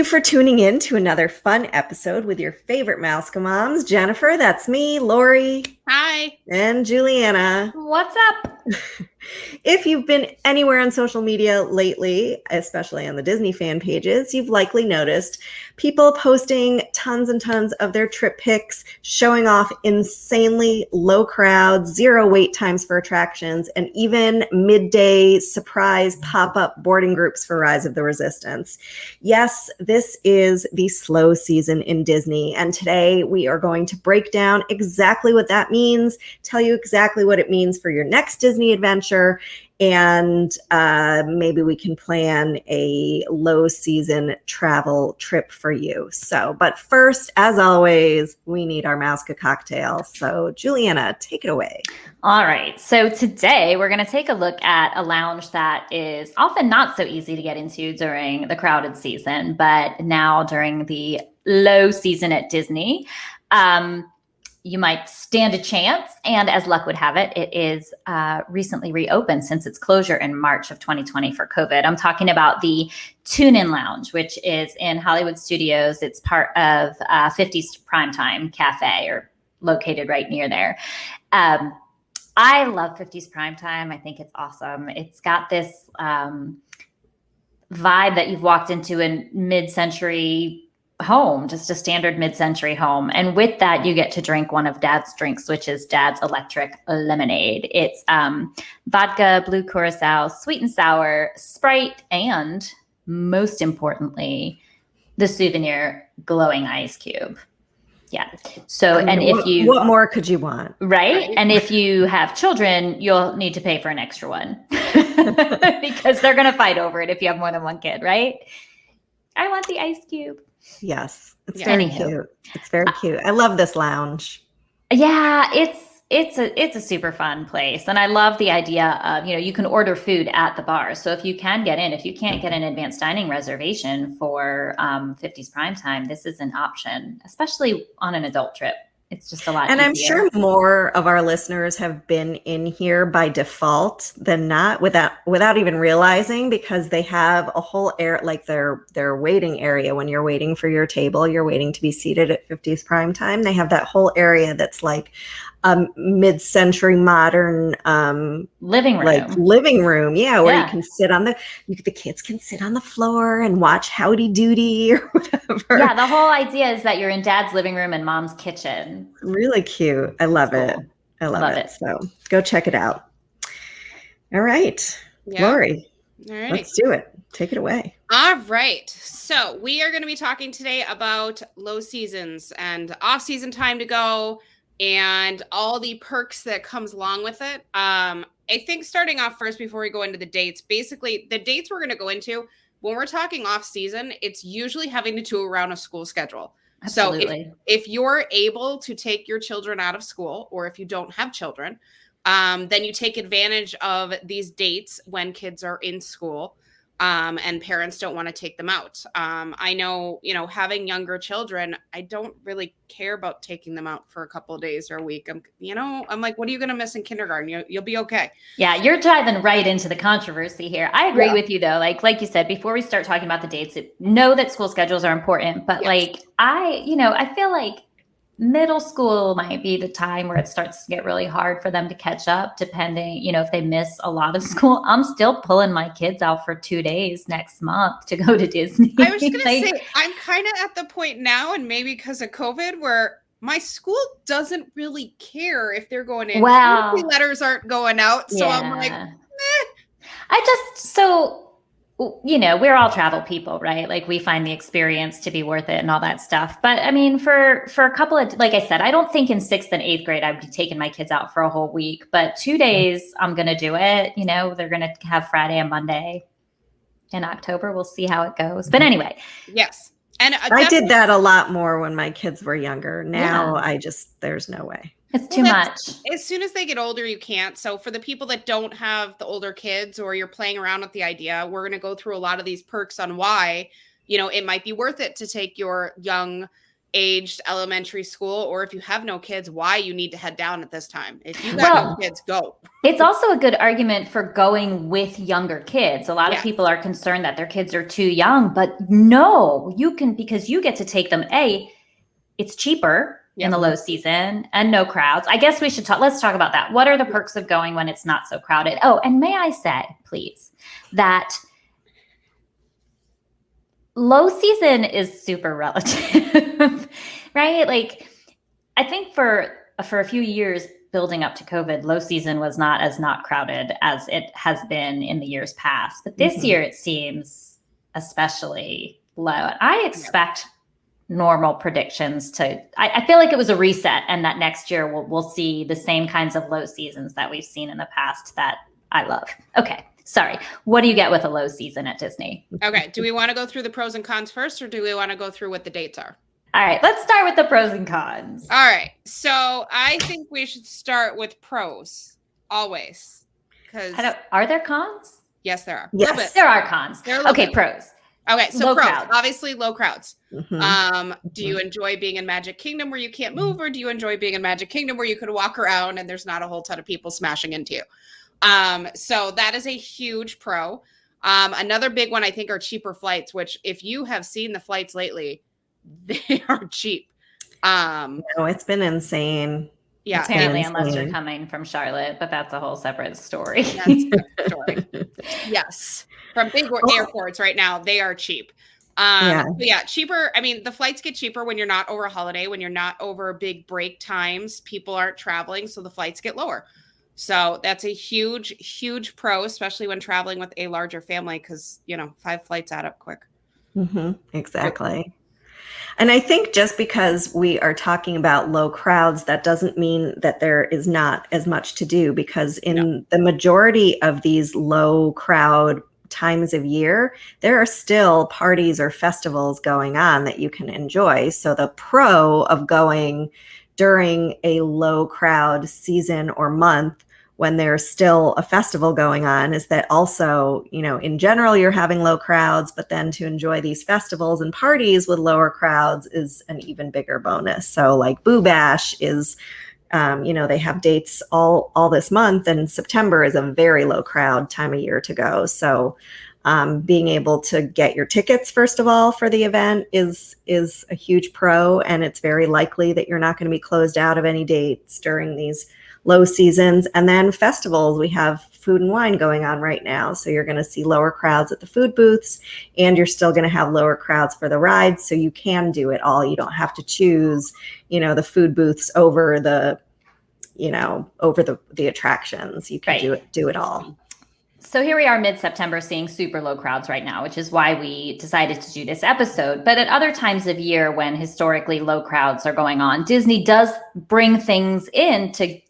you for tuning in to another fun episode with your favorite Mouse Moms. Jennifer, that's me, Lori. Hi. And Juliana. What's up? If you've been anywhere on social media lately, especially on the Disney fan pages, you've likely noticed people posting tons and tons of their trip pics, showing off insanely low crowds, 0 wait times for attractions, and even midday surprise pop-up boarding groups for Rise of the Resistance. Yes, this is the slow season in Disney, and today we are going to break down exactly what that means, tell you exactly what it means for your next Disney adventure, and maybe we can plan a low season travel trip for you. But first, as always, we need our Mouska cocktail. So Juliana, take it away. All right. So today we're going to take a look at a lounge that is often not so easy to get into during the crowded season, but now during the low season at Disney, you might stand a chance. And as luck would have it, it is recently reopened since its closure in March of 2020 for COVID. I'm talking about the Tune-In Lounge, which is in Hollywood Studios. It's part of 50's Primetime Cafe, or located right near there. I love 50's Primetime. I think it's awesome. It's got this vibe that you've walked into a mid-century home, just a standard mid-century home. And with that, you get to drink one of Dad's drinks, which is Dad's Electric Lemonade. It's vodka, blue curacao, sweet and sour, Sprite, and most importantly, the souvenir glowing ice cube. Yeah. So, and if you... What more could you want? Right? And if you have children, you'll need to pay for an extra one because they're going to fight over it if you have more than one kid, right? I want the ice cube. Yes, it's very cute. It's very cute. I love this lounge. Yeah, it's a super fun place, and I love the idea of, you can order food at the bar. So if you can get in, if you can't get an advanced dining reservation for 50's Primetime, this is an option, especially on an adult trip. It's just a lot easier. And I'm sure more of our listeners have been in here by default than not, without even realizing, because they have a whole like their waiting area. When you're waiting for your table, you're waiting to be seated at 50's Primetime. They have that whole area that's like mid-century modern living room, where you can sit on the kids can sit on the floor and watch Howdy Doody or whatever. Yeah, the whole idea is that you're in Dad's living room and Mom's kitchen. Really cute. I love it. I love it. So go check it out. All right, Lori. All right, let's do it. Take it away. All right. So we are going to be talking today about low seasons and off-season time to go, and all the perks that comes along with it. I think starting off first before we go into the dates, basically the dates we're going to go into when we're talking off season, it's usually having to do around a school schedule. Absolutely. So if you're able to take your children out of school, or if you don't have children, then you take advantage of these dates when kids are in school. And parents don't want to take them out. I know, having younger children, I don't really care about taking them out for a couple of days or a week. I'm like, what are you going to miss in kindergarten? You'll be okay. Yeah, you're diving right into the controversy here. I agree with you, though. Like you said, before we start talking about the dates, know that school schedules are important. But I feel like middle school might be the time where it starts to get really hard for them to catch up, depending, if they miss a lot of school. I'm still pulling my kids out for 2 days next month to go to Disney. I was going to say, I'm kind of at the point now, and maybe because of COVID, where my school doesn't really care if they're going in. Wow. Letters aren't going out. So I'm like, we're all travel people, right? Like, we find the experience to be worth it and all that stuff. But I mean, for a couple of, like I said, I don't think in 6th and 8th grade, I would be taking my kids out for a whole week, but 2 days, I'm going to do it. They're going to have Friday and Monday in October. We'll see how it goes. But anyway. Yes. And I did that a lot more when my kids were younger. Now there's no way. It's too much. As soon as they get older, you can't. So for the people that don't have the older kids, or you're playing around with the idea, we're going to go through a lot of these perks on why, it might be worth it to take your young aged elementary school, or if you have no kids, why you need to head down at this time. If you got no kids, go. It's also a good argument for going with younger kids. A lot of Yes. people are concerned that their kids are too young, but no, you can, because you get to take them. It's cheaper in the low season and no crowds. I guess we should let's talk about that. What are the perks of going when it's not so crowded? Oh, and may I say, please, that low season is super relative, right? Like, I think for a few years building up to COVID, low season was not as not crowded as it has been in the years past. But this year it seems especially low. I expect normal predictions I feel like it was a reset, and that next year we'll see the same kinds of low seasons that we've seen in the past that I love. Okay. Sorry. What do you get with a low season at Disney? Okay. Do we want to go through the pros and cons first, or do we want to go through what the dates are? All right. Let's start with the pros and cons. All right. So I think we should start with pros always. Are there cons? Yes, there are. Yes, there are cons. Okay. Pros. Okay. So low pros, crowds. Obviously low crowds. Do you enjoy being in Magic Kingdom where you can't move, or do you enjoy being in Magic Kingdom where you could walk around and there's not a whole ton of people smashing into you? So that is a huge pro. Another big one I think are cheaper flights, which if you have seen the flights lately, they are cheap. No, it's been insane. Yeah. Apparently, unless you're coming from Charlotte, but that's a whole separate story. Yes. From big airports right now, they are cheap. Cheaper. I mean, the flights get cheaper when you're not over a holiday, when you're not over big break times, people aren't traveling, so the flights get lower. So that's a huge, huge pro, especially when traveling with a larger family, because, 5 flights add up quick. Exactly. And I think just because we are talking about low crowds, that doesn't mean that there is not as much to do, because in the majority of these low crowd times of year, there are still parties or festivals going on that you can enjoy. So the pro of going during a low crowd season or month when there's still a festival going on is that also, in general, you're having low crowds, but then to enjoy these festivals and parties with lower crowds is an even bigger bonus. So like Boo Bash is, they have dates all this month, and September is a very low crowd time of year to go. So being able to get your tickets, first of all, for the event is a huge pro, and it's very likely that you're not going to be closed out of any dates during these low seasons. And then festivals, we have food and wine going on right now. So you're going to see lower crowds at the food booths, and you're still going to have lower crowds for the rides. So you can do it all. You don't have to choose, the food booths over the attractions. You can do it all. So here we are mid-September seeing super low crowds right now, which is why we decided to do this episode. But at other times of year when historically low crowds are going on, Disney does bring things in to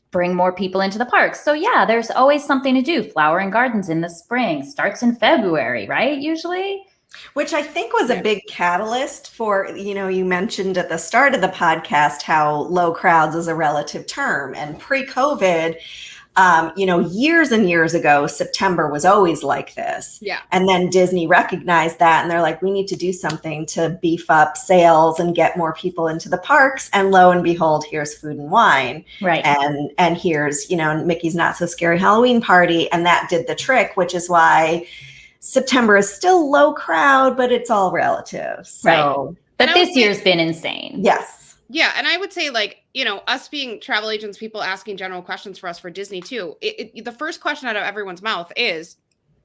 bring more people into the parks. So yeah, there's always something to do. Flower and Gardens in the spring starts in February, right? Usually. Which I think was a big catalyst for, you mentioned at the start of the podcast how low crowds is a relative term. And pre-COVID, years and years ago, September was always like this. Yeah. And then Disney recognized that, and they're like, we need to do something to beef up sales and get more people into the parks. And lo and behold, here's food and wine. Right. And here's, Mickey's Not So Scary Halloween Party. And that did the trick, which is why September is still low crowd, but it's all relative. So, right. But this year's been insane. Yes. Yeah. And I would say, us being travel agents, people asking general questions for us for Disney too. The first question out of everyone's mouth is,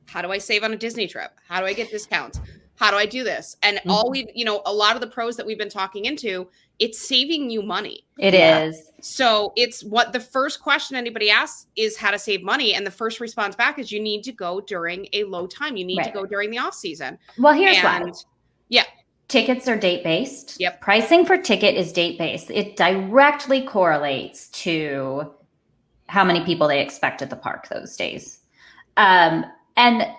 how do I save on a Disney trip? How do I get discounts? How do I do this? And a lot of the pros that we've been talking into, it's saving you money. It is. So it's what the first question anybody asks is how to save money. And the first response back is you need to go during a low time. You need to go during the off season. Well, here's why. Yeah. Tickets are date-based. Yep. Pricing for ticket is date-based. It directly correlates to how many people they expect at the park those days. And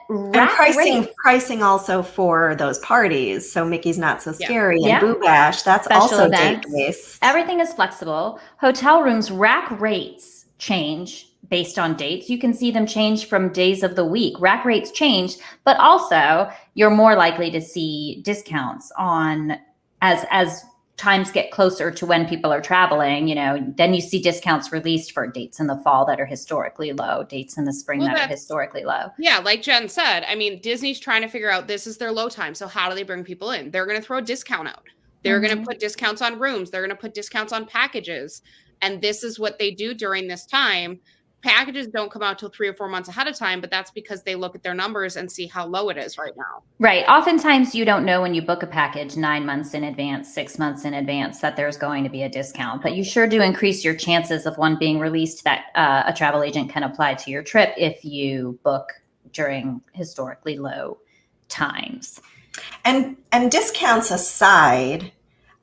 pricing also for those parties. So Mickey's Not So Scary and Boo Bash, that's special also events. date-based. Everything is flexible. Hotel rooms rack rates change based on dates. You can see them change from days of the week. Rack rates change, but also you're more likely to see discounts on as times get closer to when people are traveling, then you see discounts released for dates in the fall that are historically low, dates in the spring that are historically low. Yeah, like Jen said, I mean, Disney's trying to figure out this is their low time. So how do they bring people in? They're going to throw a discount out. They're going to put discounts on rooms. They're going to put discounts on packages. And this is what they do during this time. Packages don't come out till 3 or 4 months ahead of time, but that's because they look at their numbers and see how low it is right now. Right. Oftentimes you don't know when you book a package 9 months in advance, 6 months in advance, that there's going to be a discount, but you sure do increase your chances of one being released that a travel agent can apply to your trip if you book during historically low times. And discounts aside,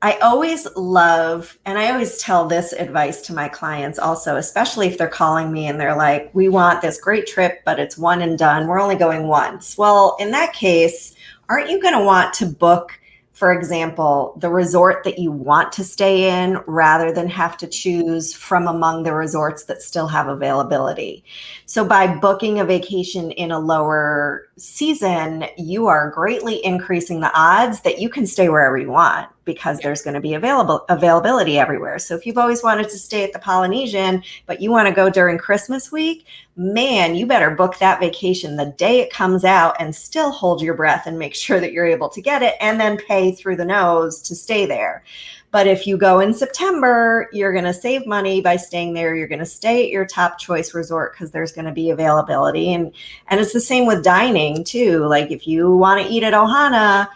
I always love, and I always tell this advice to my clients also, especially if they're calling me and they're like, we want this great trip, but it's one and done. We're only going once. Well, in that case, aren't you going to want to book, for example, the resort that you want to stay in rather than have to choose from among the resorts that still have availability? So by booking a vacation in a lower season, you are greatly increasing the odds that you can stay wherever you want because there's going to be availability everywhere. So if you've always wanted to stay at the Polynesian, but you want to go during Christmas week, man, you better book that vacation the day it comes out and still hold your breath and make sure that you're able to get it and then pay through the nose to stay there. But if you go in September, you're going to save money by staying there. You're going to stay at your top choice resort because there's going to be availability. And it's the same with dining too. Like if you want to eat at Ohana,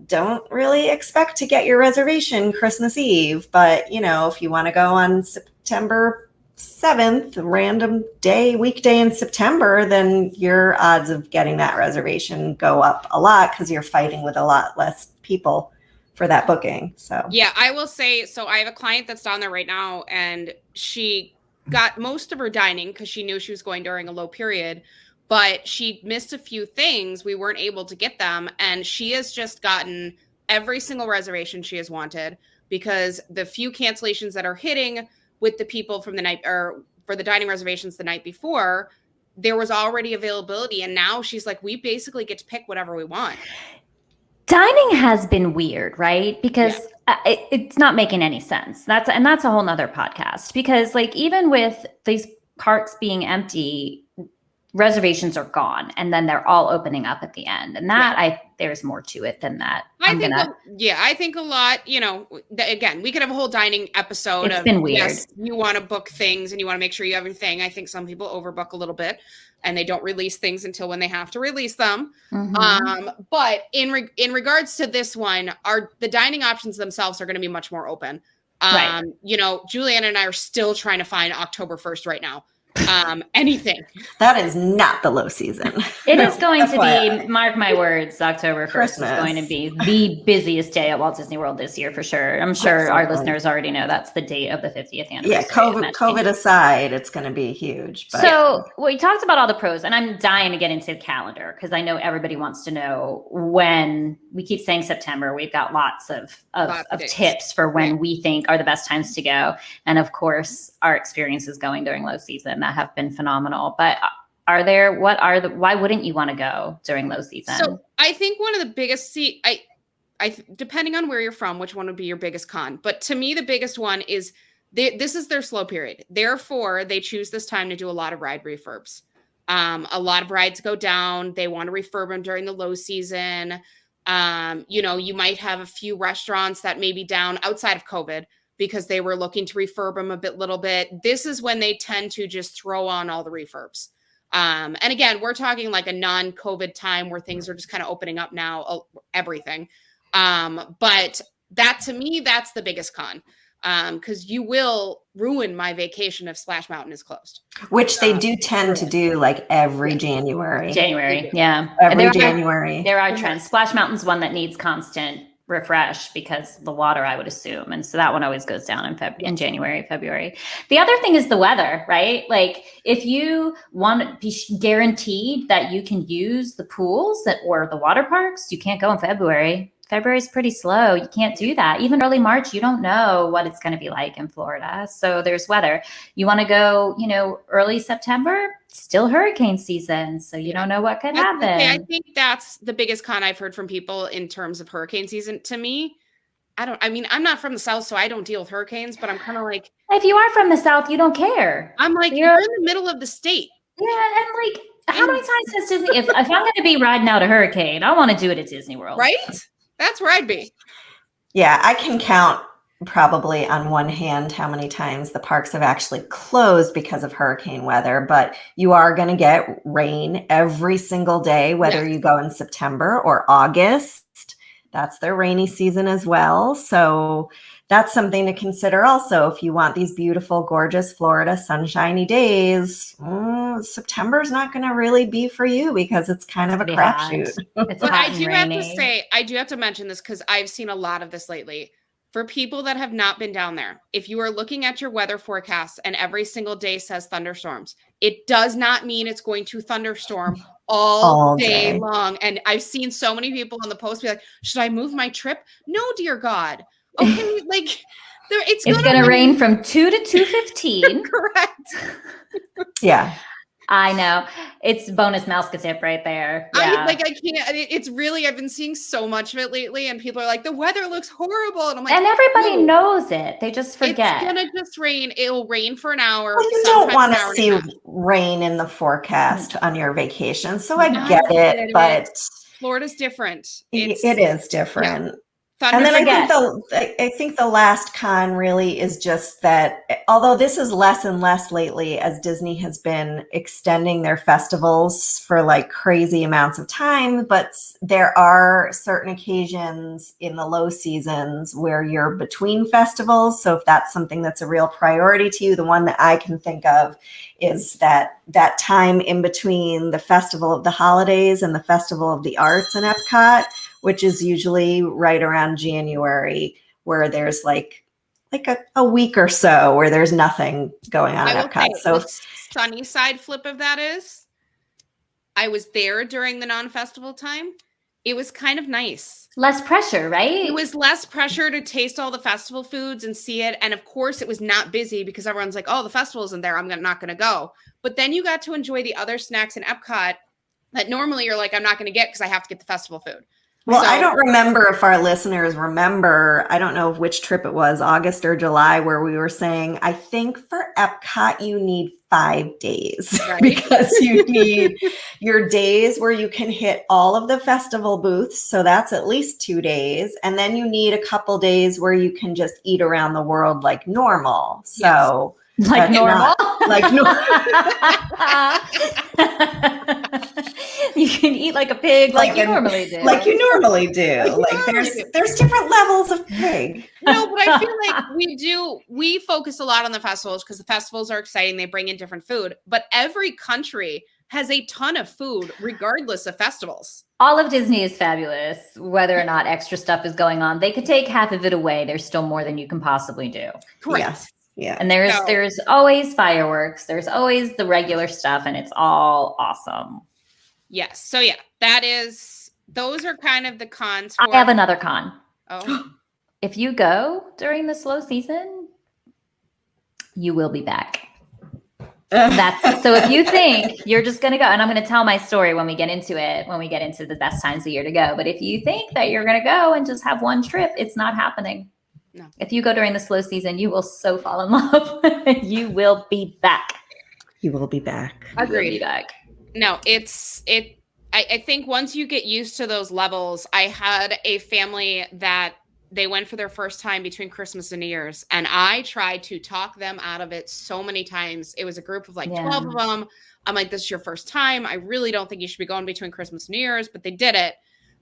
don't really expect to get your reservation Christmas Eve. But, if you want to go on September 7th, random weekday in September, then your odds of getting that reservation go up a lot because you're fighting with a lot less people for that booking. So yeah, I will say, so I have a client that's down there right now, and she got most of her dining because she knew she was going during a low period, but she missed a few things. We weren't able to get them, and she has just gotten every single reservation she has wanted because the few cancellations that are hitting with the people from the night or for the dining reservations the night before, there was already availability, and now she's like, we basically get to pick whatever we want. Dining has been weird, right? Because it's not making any sense. That's a whole nother podcast, because like even with these parks being empty, reservations are gone and then they're all opening up at the end. And that there's more to it than that. I think a lot, again, we could have a whole dining episode. It's been weird. Yes, you want to book things and you want to make sure you have everything. I think some people overbook a little bit and they don't release things until when they have to release them. But in regards to this one, the dining options themselves are going to be much more open. Right. Juliana and I are still trying to find October 1st right now. Anything. That is not the low season. It is going to be, mark my words, October 1st Christmas is going to be the busiest day at Walt Disney World this year for sure. I'm sure our listeners already know that's the date of the 50th anniversary. Yeah, COVID aside, it's going to be huge. But. So we talked about all the pros, and I'm dying to get into the calendar because I know everybody wants to know when. We keep saying September. We've got lots of tips for when we think are the best times to go. And of course, our experiences going during low season that have been phenomenal. But why wouldn't you want to go during low season? So I think one of the biggest, depending on where you're from, which one would be your biggest con? But to me, the biggest one is this is their slow period. Therefore, they choose this time to do a lot of ride refurbs. A lot of rides go down. They want to refurb them during the low season. You might have a few restaurants that may be down outside of COVID because they were looking to refurb them little bit. This is when they tend to just throw on all the refurbs. And again, we're talking like a non-COVID time where things are just kind of opening up now, everything. But that to me, that's the biggest con. Because you will ruin my vacation if Splash Mountain is closed. Which they do tend to do like every January. Yeah. Every January. There are trends. Splash Mountain's one that needs constant refresh because the water, I would assume. And so that one always goes down in January, February. The other thing is the weather, right? Like if you want to be guaranteed that you can use the pools or the water parks, you can't go in February. February is pretty slow. You can't do that. Even early March, you don't know what it's going to be like in Florida. So there's weather. You want to go, early September, still hurricane season. So you don't know what could happen. I think that's the biggest con I've heard from people in terms of hurricane season. To me, I'm not from the South, so I don't deal with hurricanes, but I'm kind of like, If you are from the South, you don't care. I'm like, you're in the middle of the state. Yeah, and like, how many times has Disney? If I'm going to be riding out a hurricane, I want to do it at Disney World, right? That's where I'd be. Yeah, I can count probably on one hand how many times the parks have actually closed because of hurricane weather, but you are going to get rain every single day, whether you go in September or August. That's their rainy season as well. So that's something to consider also. If you want these beautiful, gorgeous Florida sunshiny days, September is not going to really be for you because it's kind of a crapshoot. It's but hot I do and have to rainy. say, I do have to mention this because I've seen a lot of this lately. For people that have not been down there, if you are looking at your weather forecast and every single day says thunderstorms, it does not mean it's going to thunderstorm all day long. And I've seen so many people on the post be like, should I move my trip? No, dear God. Okay, like it's going to rain from 2 to 2:15. Correct. Yeah. I know. It's bonus mouse tip right there. Yeah. I can't. It's really, I've been seeing so much of it lately, and people are like, the weather looks horrible. And I'm like, and everybody knows it. They just forget. It's going to just rain. It'll rain for an hour. Well, you don't want to see rain in the forecast on your vacation. So I get it, but Florida's different. It is different. Yeah. And then I think the last con really is just that, although this is less and less lately as Disney has been extending their festivals for like crazy amounts of time, but there are certain occasions in the low seasons where you're between festivals. So if that's something that's a real priority to you, the one that I can think of is that time in between the Festival of the Holidays and the Festival of the Arts in Epcot, which is usually right around January, where there's like a week or so where there's nothing going on at Epcot. So the sunny side flip of that is I was there during the non-festival time. It was kind of nice. Less pressure, right? It was less pressure to taste all the festival foods and see it. And of course, it was not busy because everyone's like, oh, the festival isn't there. I'm not going to go. But then you got to enjoy the other snacks in Epcot that normally you're like, I'm not going to get because I have to get the festival food. Well, I don't remember if our listeners remember, I don't know which trip it was, August or July, where we were saying, I think for Epcot, you need 5 days because you need your days where you can hit all of the festival booths. So that's at least 2 days. And then you need a couple days where you can just eat around the world like normal. So like normal. Like normal. You can eat like a pig like you normally do. Like you normally do. Like there's different levels of pig. No, but I feel like we focus a lot on the festivals because the festivals are exciting. They bring in different food, but every country has a ton of food regardless of festivals. All of Disney is fabulous, whether or not extra stuff is going on. They could take half of it away. There's still more than you can possibly do. Correct. Yes. Yeah. And there's always fireworks. There's always the regular stuff, and it's all awesome. Yes. So yeah, those are kind of the cons. I have another con. Oh. If you go during the slow season, you will be back. So if you think you're just going to go, and I'm going to tell my story when we get into it, when we get into the best times of the year to go. But if you think that you're going to go and just have one trip, it's not happening. No. If you go during the slow season, you will so fall in love. You will be back. You will be back. Agreed. You will be back. No, I think once you get used to those levels, I had a family that they went for their first time between Christmas and New Year's, and I tried to talk them out of it so many times. It was a group of like 12 of them. I'm like, this is your first time. I really don't think you should be going between Christmas and New Year's, but they did it.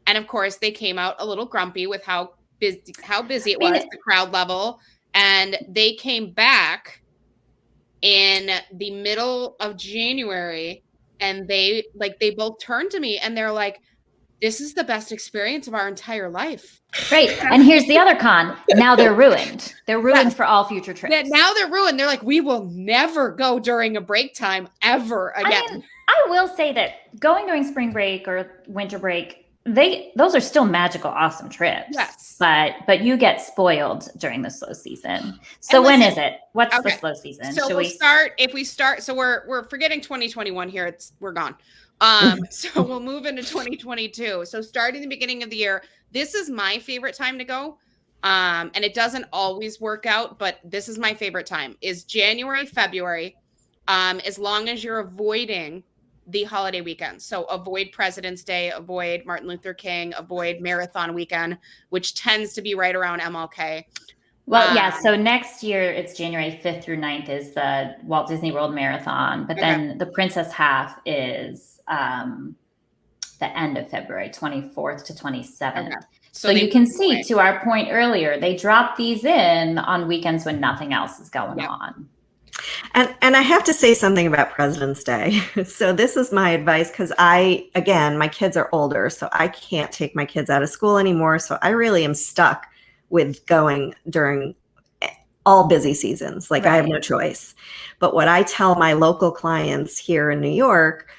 And of course, they came out a little grumpy with how busy it was, the crowd level. And they came back in the middle of January, and they both turned to me and they're like, this is the best experience of our entire life. Great. And here's the other con. Now they're ruined. They're ruined for all future trips. Now they're ruined. They're like, we will never go during a break time ever again. I mean, I will say that going during spring break or winter break, those are still magical, awesome trips. Yes. But you get spoiled during the slow season. So when is it? What's the slow season? So so we're forgetting 2021 here. We're gone. So we'll move into 2022. So starting the beginning of the year, this is my favorite time to go. And it doesn't always work out, but this is my favorite time, is January, February, as long as you're avoiding the holiday weekend. So avoid President's Day, avoid Martin Luther King, avoid Marathon Weekend, which tends to be right around MLK. Well, yeah. So next year it's January 5th through 9th is the Walt Disney World Marathon, but then the Princess Half is the end of February, 24th to 27th. Okay. So you can see, to our point earlier, they drop these in on weekends when nothing else is going on. And I have to say something about President's Day. So this is my advice, because again, my kids are older, so I can't take my kids out of school anymore. So I really am stuck with going during all busy seasons. Like, I have no choice. But what I tell my local clients here in New York,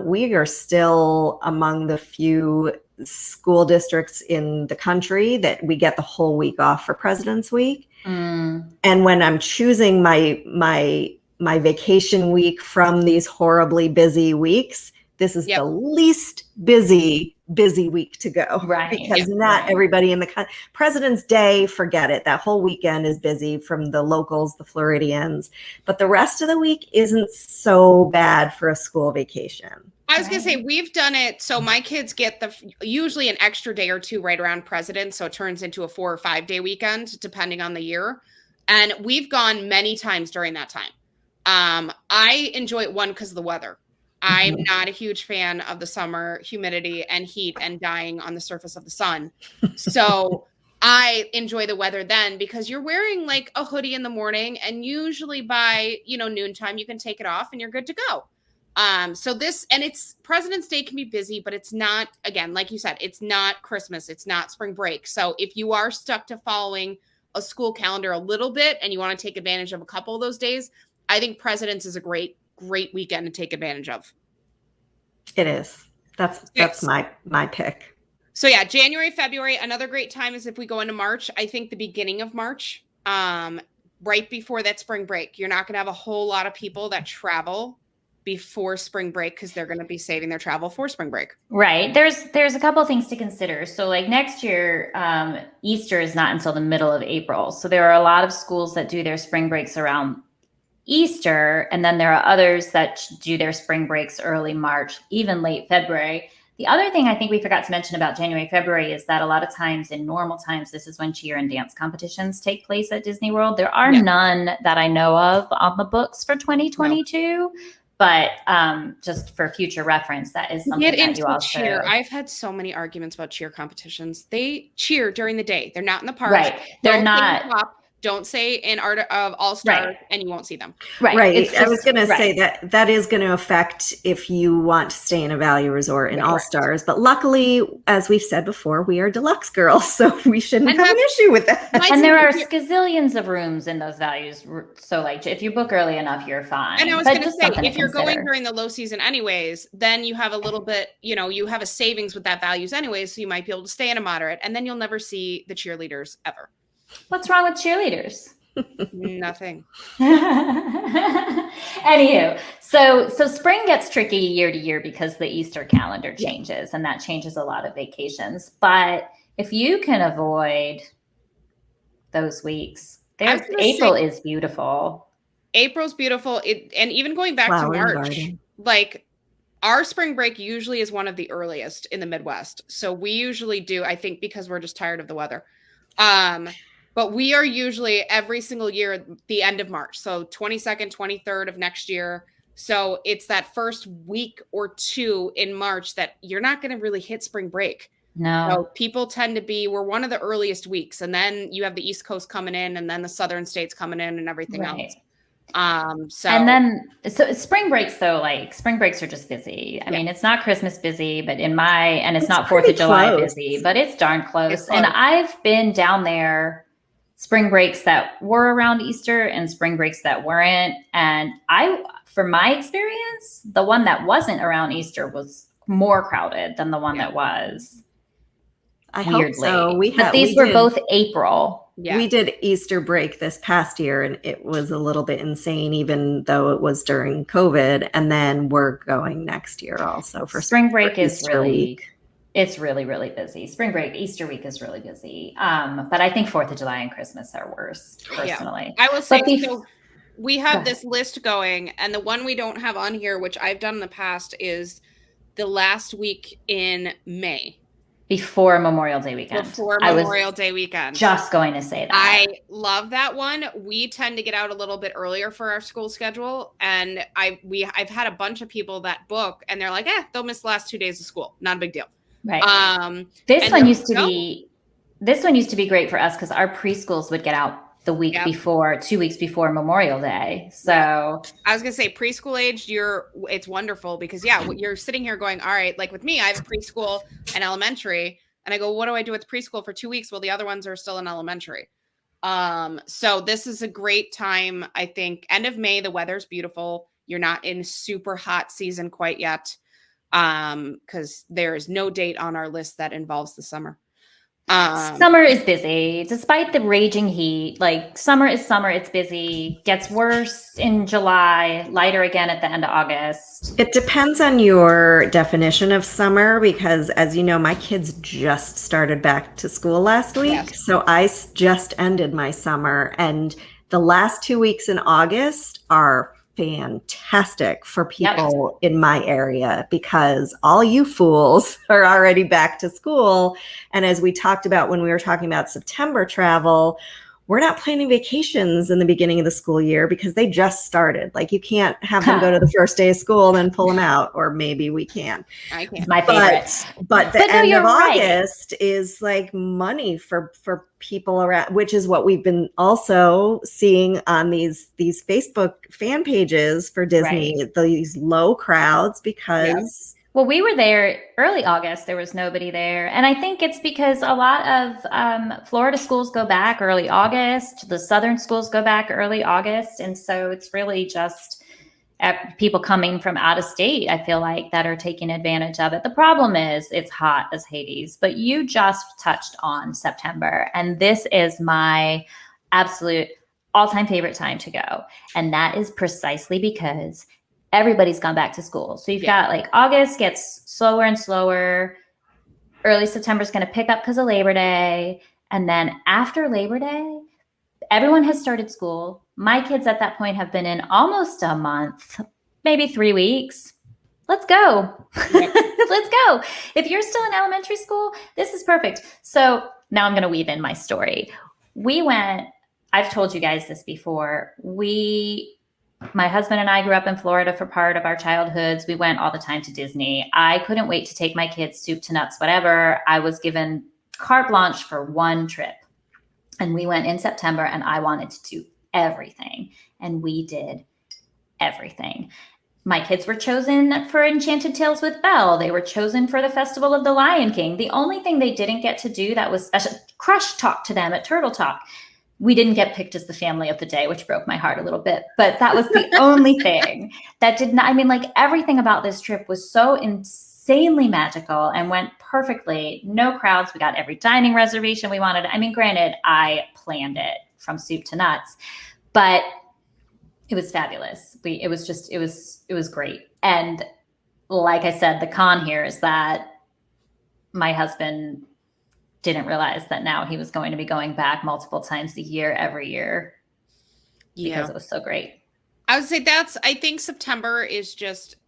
we are still among the few school districts in the country that we get the whole week off for President's Week. And when I'm choosing my vacation week from these horribly busy weeks, this is the least busy week to go. Because not everybody in the President's Day, forget it. That whole weekend is busy from the locals, the Floridians, but the rest of the week isn't so bad for a school vacation. I was going to say, we've done it. So my kids get usually an extra day or two right around President's. So it turns into a 4 or 5 day weekend, depending on the year. And we've gone many times during that time. I enjoy it, one, because of the weather. I'm not a huge fan of the summer humidity and heat and dying on the surface of the sun. So I enjoy the weather then, because you're wearing like a hoodie in the morning, and usually by, noontime, you can take it off and you're good to go. So this, and it's President's Day can be busy, but it's not, again, like you said, it's not Christmas, it's not spring break. So if you are stuck to following a school calendar a little bit and you want to take advantage of a couple of those days, I think President's is a great weekend to take advantage of. It is. That's my pick. So yeah, January, February, another great time is if we go into March. I think the beginning of March, right before that spring break, you're not going to have a whole lot of people that travel before spring break, because they're going to be saving their travel for spring break. Right. There's a couple of things to consider. So like next year, Easter is not until the middle of April. So there are a lot of schools that do their spring breaks around Easter. And then there are others that do their spring breaks early March, even late February. The other thing I think we forgot to mention about January, February is that a lot of times in normal times, this is when cheer and dance competitions take place at Disney World. There are none that I know of on the books for 2022. No. But just for future reference, that is something that you also cheer. I've had so many arguments about cheer competitions. They cheer during the day. They're not in the park. Right. They're not. Don't say in Art of All Stars, and you won't see them. Right. I was going to say that is going to affect if you want to stay in a value resort in All Stars. But luckily, as we've said before, we are deluxe girls, so we shouldn't have an issue with that. And there are gazillions of rooms in those values. So like if you book early enough, you're fine. And I was going to say, if you're going during the low season anyways, then you have a little bit, you have a savings with that values anyways. So you might be able to stay in a moderate, and then you'll never see the cheerleaders ever. What's wrong with cheerleaders? Nothing. Anywho, so spring gets tricky year to year because the Easter calendar changes, and that changes a lot of vacations. But if you can avoid those weeks, April is beautiful. April's beautiful. And even going back to March, like our spring break usually is one of the earliest in the Midwest. So we usually do, I think, because we're just tired of the weather. But we are usually every single year at the end of March. So 22nd, 23rd of next year. So it's that first week or two in March that you're not going to really hit spring break. No. So people tend to we're one of the earliest weeks. And then you have the East Coast coming in, and then the Southern states coming in, and everything else. So spring breaks though, like spring breaks are just busy. I mean, it's not Christmas busy, but and it's not 4th of July busy, but it's darn close. And I've been down there spring breaks that were around Easter and spring breaks that weren't. And for my experience, the one that wasn't around Easter was more crowded than the one that was. I weirdly. Hope so. But these were both April. Yeah. We did Easter break this past year, and it was a little bit insane, even though it was during COVID. And then we're going next year also for spring break is Easter really week. It's really, really busy. Spring break, Easter week is really busy. But I think 4th of July and Christmas are worse, personally. I will say, But so we have this list going, and the one we don't have on here, which I've done in the past, is the last week in May. Before Memorial Day weekend. Before Memorial Day weekend. Just going to say that. I love that one. We tend to get out a little bit earlier for our school schedule. And I've had a bunch of people that book and they're like, they'll miss the last 2 days of school. Not a big deal. Right. This one used to be great for us because our preschools would get out the week before, 2 weeks before Memorial Day. So I was going to say preschool age, it's wonderful because you're sitting here going, all right, like with me, I have preschool and elementary. And I go, what do I do with preschool for 2 weeks? Well, the other ones are still in elementary. So this is a great time. I think end of May, the weather's beautiful. You're not in super hot season quite yet. Because there is no date on our list that involves the summer. Summer is busy, despite the raging heat. Like summer is summer, it's busy. Gets worse in July, lighter again at the end of August. It depends on your definition of summer because, as you know, my kids just started back to school last week. Yes. So I just ended my summer, and the last 2 weeks in August are fantastic for people in my area because all you fools are already back to school. And as we talked about when we were talking about September travel, we're not planning vacations in the beginning of the school year because they just started. Like you can't have them go to the first day of school and then pull them out, or maybe we can. I can. It's my favorite. But the end of August is like money for people around, which is what we've been also seeing on these Facebook fan pages for Disney, these low crowds because well, we were there early August. There was nobody there. And I think it's because a lot of Florida schools go back early August. The Southern schools go back early August. And so it's really just people coming from out of state, I feel like, that are taking advantage of it. The problem is it's hot as Hades. But you just touched on September. And this is my absolute all-time favorite time to go. And that is precisely because everybody's gone back to school. So you've got like August gets slower and slower. Early September is going to pick up because of Labor Day. And then after Labor Day, everyone has started school. My kids at that point have been in almost a month, maybe 3 weeks. Let's go. Let's go. If you're still in elementary school, this is perfect. So now I'm going to weave in my story. I've told you guys this before. My husband and I grew up in Florida for part of our childhoods. We went all the time to Disney. I couldn't wait to take my kids soup to nuts, whatever. I was given carte blanche for one trip. And we went in September and I wanted to do everything. And we did everything. My kids were chosen for Enchanted Tales with Belle. They were chosen for the Festival of the Lion King. The only thing they didn't get to do that was special, Crush talk to them at Turtle Talk. We didn't get picked as the family of the day, which broke my heart a little bit, but that was the only thing that did not, everything about this trip was so insanely magical and went perfectly. No crowds. We got every dining reservation we wanted. Granted, I planned it from soup to nuts, but it was fabulous. It was great. And like I said, the con here is that my husband didn't realize that now he was going to be going back multiple times a year, every year, because it was so great. I would say I think September is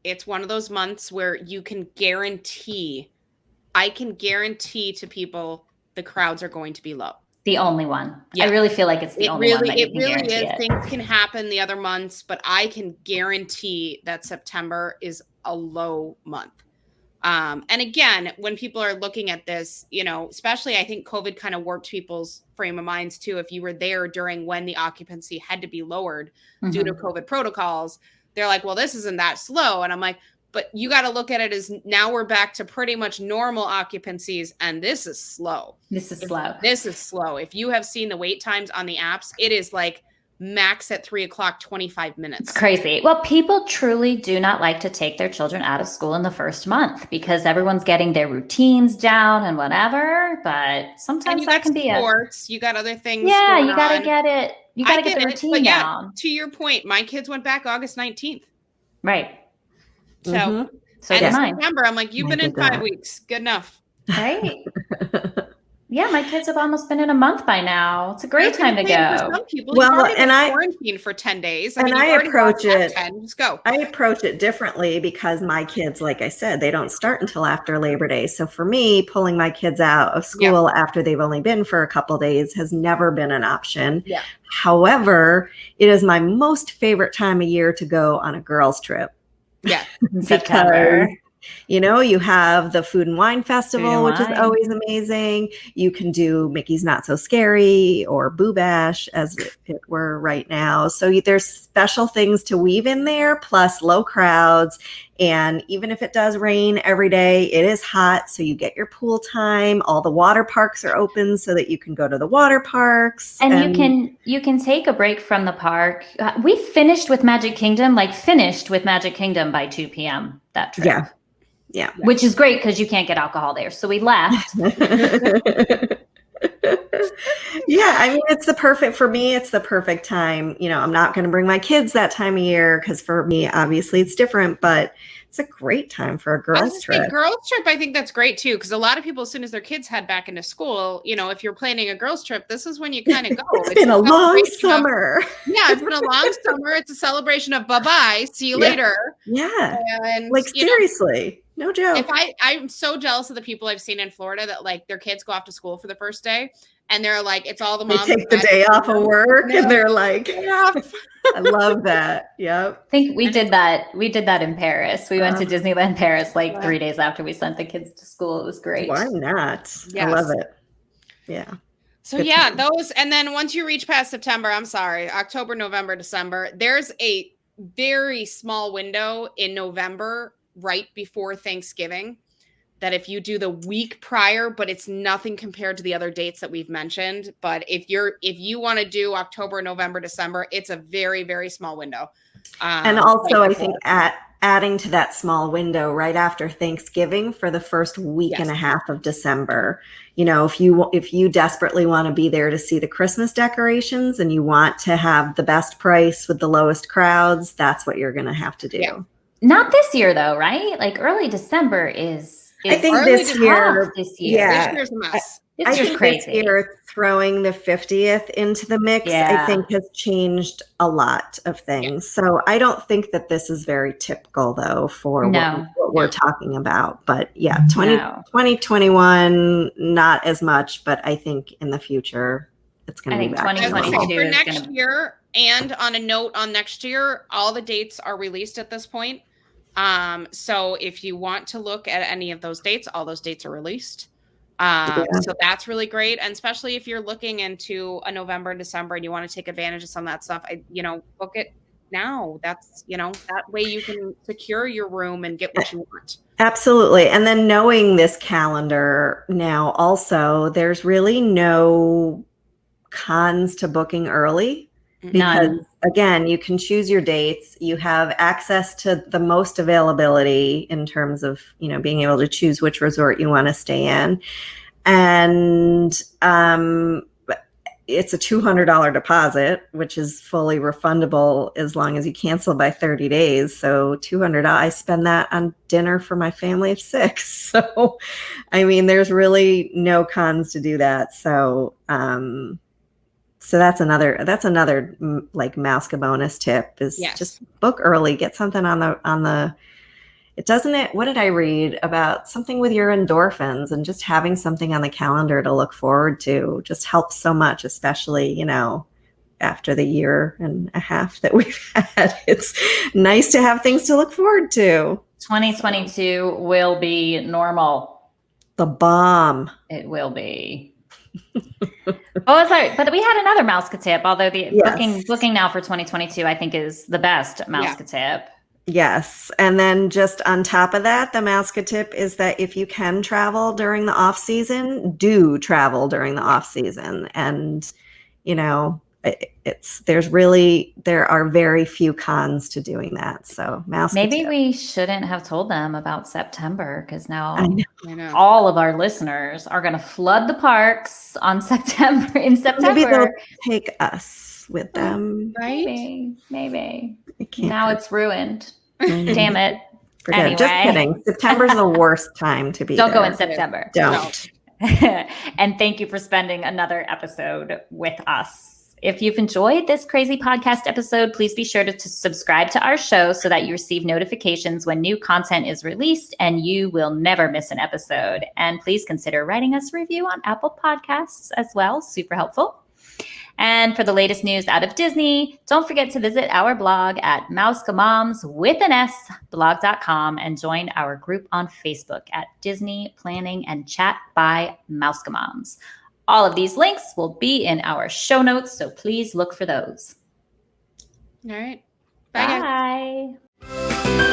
it's one of those months where I can guarantee to people the crowds are going to be low. The only one. Yeah. I really feel like it's the only one that you can guarantee it. Things can happen the other months, but I can guarantee that September is a low month. And again, when people are looking at this, especially I think COVID kind of warped people's frame of minds too. If you were there during when the occupancy had to be lowered due to COVID protocols, they're like, well, this isn't that slow. And I'm like, but you got to look at it as now we're back to pretty much normal occupancies. And this is slow. This is slow. If you have seen the wait times on the apps, it is like max at 3:00, 25 minutes. It's crazy. Well, people truly do not like to take their children out of school in the first month because everyone's getting their routines down and whatever. But sometimes that can be sports. You got other things. Yeah, you got to get it. You got to get the routine down. To your point, my kids went back August 19th. Right. So, so in September, I'm like, you've been in 5 weeks. Good enough. Right? Yeah, my kids have almost been in a month by now. It's a I great was gonna time to say, for go. some people, Well, you've already and been I- quarantined for 10 days. I and mean, I you've already approach lost that it- 10. Just go. I approach it differently because my kids, like I said, they don't start until after Labor Day. So for me, pulling my kids out of school after they've only been for a couple days has never been an option. Yeah. However, it is my most favorite time of year to go on a girls' trip. Yeah. September. Because, you have the Food and Wine Festival, Food and which is Wine. always amazing. You can do Mickey's Not So Scary or Boo Bash, as it were right now. So there's special things to weave in there, plus low crowds. And even if it does rain every day, it is hot. So you get your pool time. All the water parks are open so that you can go to the water parks. And you can take a break from the park. We finished with Magic Kingdom by 2 p.m. that trip. Yeah. Which is great because you can't get alcohol there. So we left. Yeah, I mean, it's the perfect time. I'm not going to bring my kids that time of year because for me, obviously, it's different, but it's a great time for a girls' trip. Girls' trip, I think that's great too, because a lot of people, as soon as their kids head back into school, if you're planning a girls' trip, this is when you kind of go. It's been a long summer. It's been a long summer. It's a celebration of bye-bye. See you later. Yeah. And, seriously. No joke. I'm so jealous of the people I've seen in Florida that like their kids go off to school for the first day and they're like, it's all the moms. They take the day off of work and they're like, I love that. Yep. I think we did that. We did that in Paris. We went to Disneyland Paris like 3 days after we sent the kids to school. It was great. Why not? Yes. I love it. Yeah. So those, and then once you reach past September, October, November, December, there's a very small window in November right before Thanksgiving that if you do the week prior, but it's nothing compared to the other dates that we've mentioned. But if you want to do October, November, December, it's a very, very small window. And also I think adding to that small window right after Thanksgiving for the first week and a half of December, if you desperately want to be there to see the Christmas decorations and you want to have the best price with the lowest crowds, that's what you're going to have to do. Yeah. Not this year though, right? Like early December is I think this year. This year's a mess. It's just crazy. This year, throwing the 50th into the mix, I think has changed a lot of things. So I don't think that this is very typical though for what we're talking about. But 2021, not as much, but I think in the future it's going to be back. 2022 for next year. And on a note on next year, all the dates are released at this point. So if you want to look at any of those dates, all those dates are released. So that's really great. And especially if you're looking into a November and December and you want to take advantage of some of that stuff, book it now. That's, that way you can secure your room and get what you want. Absolutely. And then knowing this calendar now also, there's really no cons to booking early. Because again, you can choose your dates. You have access to the most availability in terms of, being able to choose which resort you want to stay in. And it's a $200 deposit, which is fully refundable as long as you cancel by 30 days. So $200, I spend that on dinner for my family of 6. So, I mean, there's really no cons to do that. So that's another like Mouska bonus tip is just book early, get something on the what did I read about something with your endorphins, and just having something on the calendar to look forward to just helps so much, especially, after the year and a half that we've had. It's nice to have things to look forward to. 2022 will be normal. The bomb. It will be. Sorry, but we had another Mouska tip, although the booking now for 2022 I think is the best Mouska tip. Yes. And then just on top of that, the Mouska tip is that if you can travel during the off season, do travel during the off season. And there are very few cons to doing that. So maybe we shouldn't have told them about September, because now I know all of our listeners are going to flood the parks in September. Maybe they'll take us with them. Right? Maybe. Now it's ruined. Damn it. Forget it. Just Anyway. kidding. September's the worst time to be Don't there. go in September. Don't. And thank you for spending another episode with us. If you've enjoyed this crazy podcast episode, please be sure to subscribe to our show so that you receive notifications when new content is released and you will never miss an episode. And please consider writing us a review on Apple Podcasts as well. Super helpful. And for the latest news out of Disney, don't forget to visit our blog at mousecamoms.blog.com and join our group on Facebook at Disney Planning and Chat by Mousecamoms. All of these links will be in our show notes, so please look for those. All right. Bye. Bye.